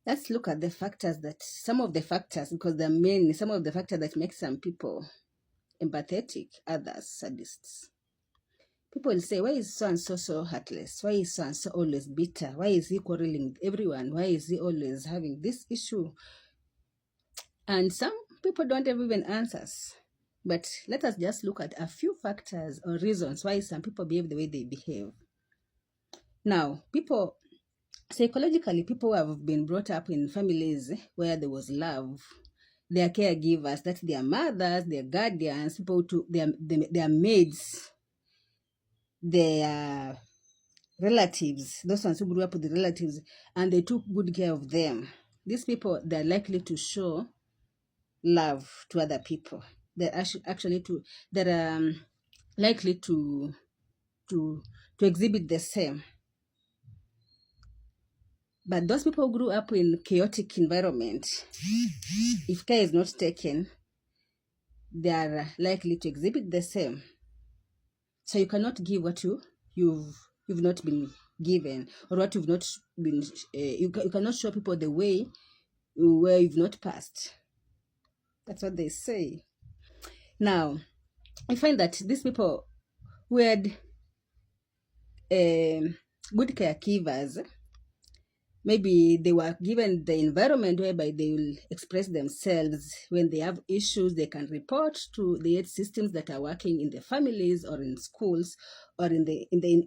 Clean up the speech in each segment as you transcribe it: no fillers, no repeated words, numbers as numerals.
let's look at some of the factors, because there are many, some of the factors that make some people empathetic, others sadists. People will say, why is so and so so heartless? Why is so and so always bitter? Why is he quarreling with everyone? Why is he always having this issue? And some people don't have even answers. But let us just look at a few factors or reasons why some people behave the way they behave. Now, psychologically, people who have been brought up in families where there was love, their caregivers, that's their mothers, their guardians, their maids, their relatives, those ones who grew up with the relatives, and they took good care of them. These people, they're likely to show love to other people. They're likely to exhibit the same. But those people who grew up in chaotic environment, if care is not taken, they are likely to exhibit the same. So you cannot give what you've not been given, or what you've not been. You cannot show people the way where you've not passed. That's what they say. Now, I find that these people who had good caregivers, maybe they were given the environment whereby they will express themselves. When they have issues, they can report to the aid systems that are working in the families or in schools or in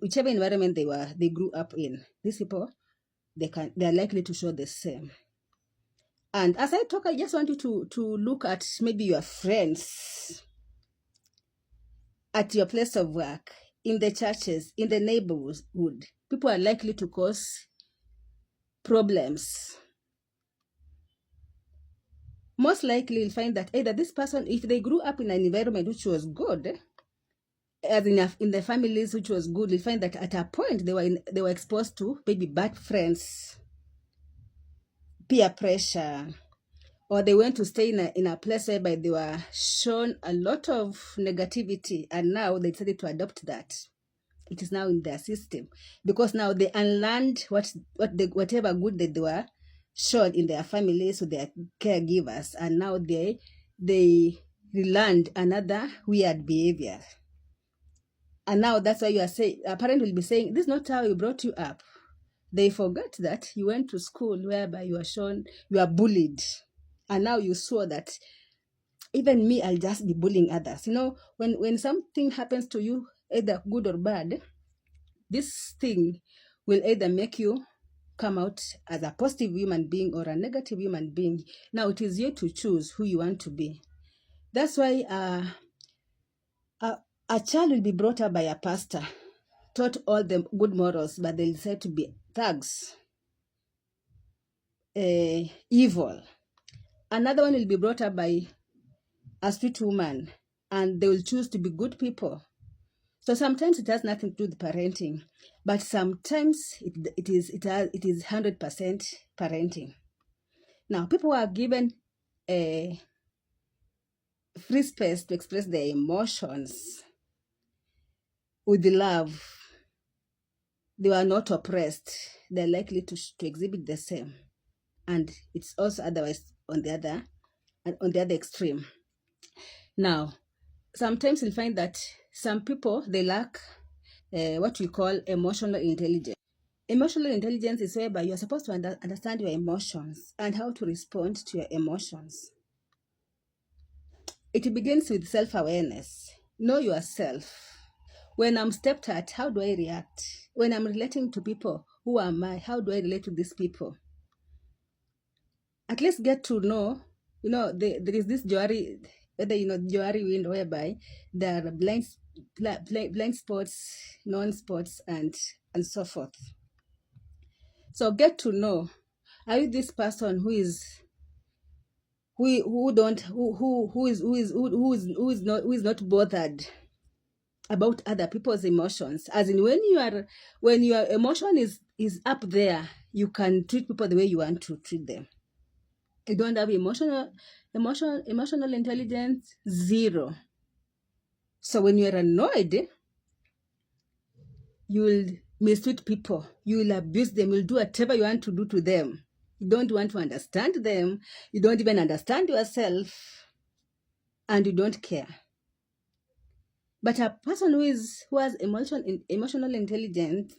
whichever environment they grew up in. These people, they're likely to show the same. And as I talk, I just want you to look at maybe your friends at your place of work, in the churches, in the neighborhood. People are likely to cause problems. Most likely you'll find that either this person, if they grew up in an environment which was good, as in the families which was good, you'll find that at a point they were exposed to maybe bad friends, peer pressure, or they went to stay in a place whereby they were shown a lot of negativity, and now they decided to adopt that. It is now in their system, because now they unlearned whatever good that they were shown in their families with their caregivers, and now they relearned another weird behavior. And now that's why you are saying, a parent will be saying, this is not how we brought you up. They forget that you went to school whereby you are bullied. And now you saw that even me, I'll just be bullying others. When something happens to you, either good or bad, this thing will either make you come out as a positive human being or a negative human being. Now it is you to choose who you want to be. That's why a child will be brought up by a pastor, taught all the good morals, but they'll decide to be thugs, evil. Another one will be brought up by a street woman, and they will choose to be good people. So sometimes it has nothing to do with parenting, but sometimes it is 100% parenting. Now, people are given a free space to express their emotions with love. They were not oppressed. They're likely to exhibit the same. And it's also otherwise on the other extreme. Now, sometimes you'll find that some people, they lack what we call emotional intelligence. Emotional intelligence is whereby you're supposed to understand your emotions and how to respond to your emotions. It begins with self-awareness. Know yourself. When I'm stepped at, how do I react? When I'm relating to people, who am I? How do I relate to these people? At least get to know, there is this Johari wind, whereby there are blind spots, non-spots, and so forth. So get to know, are you this person who is not bothered about other people's emotions? As in, when your emotion is up there, you can treat people the way you want to treat them. You don't have emotional intelligence, zero. So when you're annoyed, you will mistreat people, you will abuse them, you'll do whatever you want to do to them. You don't want to understand them. You don't even understand yourself, and you don't care. But a person who has emotional intelligence,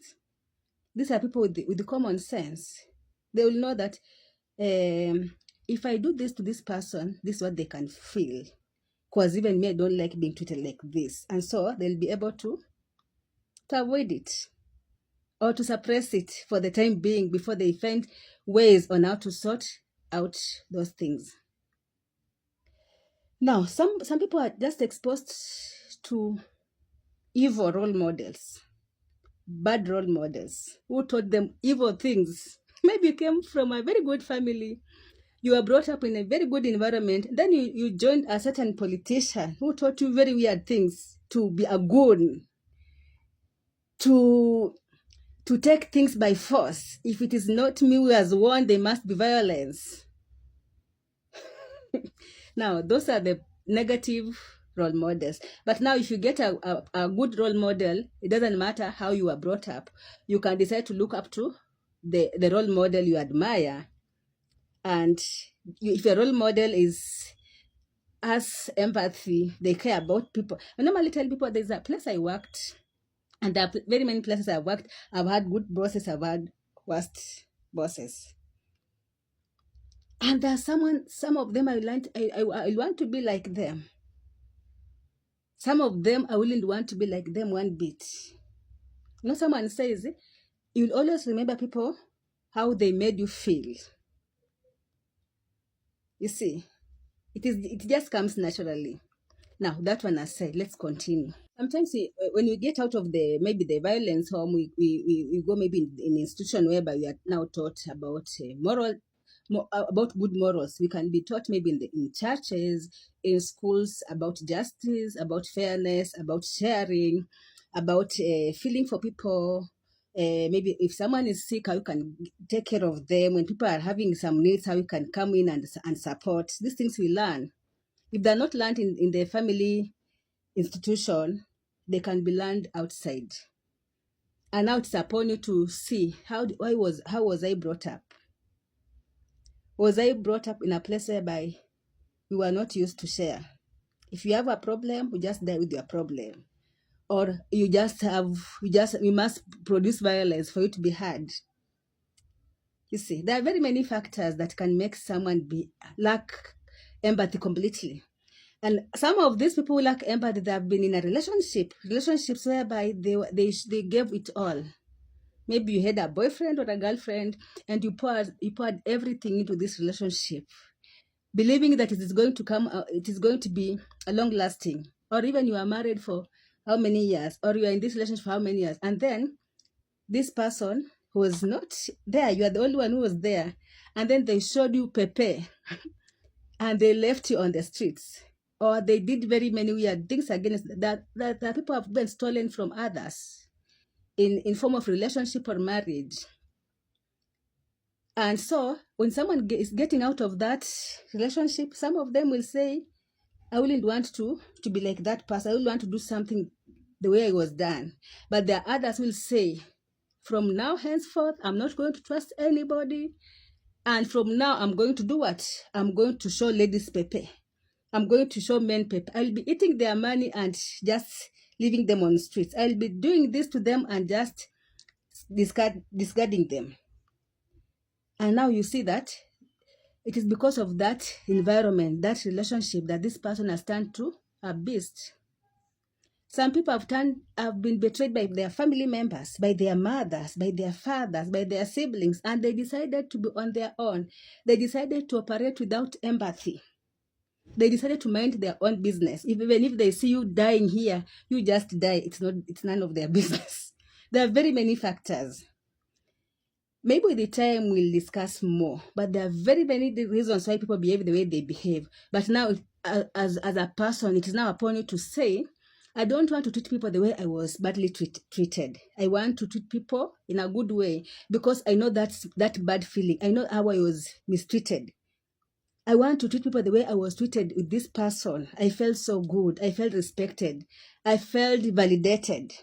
these are people with the common sense. They will know that if I do this to this person, this is what they can feel. Because even me, I don't like being treated like this. And so they'll be able to avoid it or to suppress it for the time being before they find ways on how to sort out those things. Now, some people are just exposed to evil role models, bad role models, who taught them evil things. Maybe you came from a very good family, you were brought up in a very good environment, then you joined a certain politician who taught you very weird things, to be a goon, to take things by force. If it is not me who has won, there must be violence. Now, those are the negative role models. But now, if you get a good role model, it doesn't matter how you were brought up. You can decide to look up to the role model you admire. And if your role model has empathy, they care about people. I normally tell people there's a place I worked, and there are very many places I've worked. I've had good bosses, I've had worst bosses. And there's some of them I want to be like them. Some of them I wouldn't want to be like them one bit. You know, someone says, you'll always remember people, how they made you feel. You see, it just comes naturally. Now, that one aside, let's continue. Sometimes when we get out of maybe the violence home, we go maybe in an institution whereby we are now taught about about good morals. We can be taught maybe in churches, in schools, about justice, about fairness, about sharing, about feeling for people. Maybe if someone is sick, how you can take care of them. When people are having some needs, how you can come in and support. These things we learn. If they're not learned in the family institution, they can be learned outside. And now it's upon you to see how was I brought up. Was I brought up in a place whereby we were not used to share? If you have a problem, you just die with your problem. Or you must produce violence for you to be heard. You see, there are very many factors that can make someone lack empathy completely. And some of these people who lack empathy, they have been in a relationships whereby they gave it all. Maybe you had a boyfriend or a girlfriend, and you poured everything into this relationship, believing that it is going to be a long lasting. Or even you are married for how many years, or you are in this relationship for how many years, and then this person was not there. You are the only one who was there, and then they showed you pepe, and they left you on the streets. Or they did very many weird things against that people have been stolen from others in form of relationship or marriage. And so when someone is getting out of that relationship, some of them will say, I wouldn't want to be like that person. I would want to do something the way I was done. But there are others will say, from now henceforth, I'm not going to trust anybody. And from now, I'm going to do what? I'm going to show ladies pepe. I'm going to show men pepe. I'll be eating their money and just leaving them on the streets. I'll be doing this to them and just discarding them. And now you see that it is because of that environment, that relationship, that this person has turned to a beast. Some people have been betrayed by their family members, by their mothers, by their fathers, by their siblings, and they decided to be on their own. They decided to operate without empathy. They decided to mind their own business. Even if they see you dying here, you just die. It's none of their business. There are very many factors. Maybe with the time we'll discuss more, but there are very many reasons why people behave the way they behave. But now, as a person, it is now upon you to say, I don't want to treat people the way I was badly treated. I want to treat people in a good way because I know that bad feeling. I know how I was mistreated. I want to treat people the way I was treated with this person. I felt so good. I felt respected. I felt validated.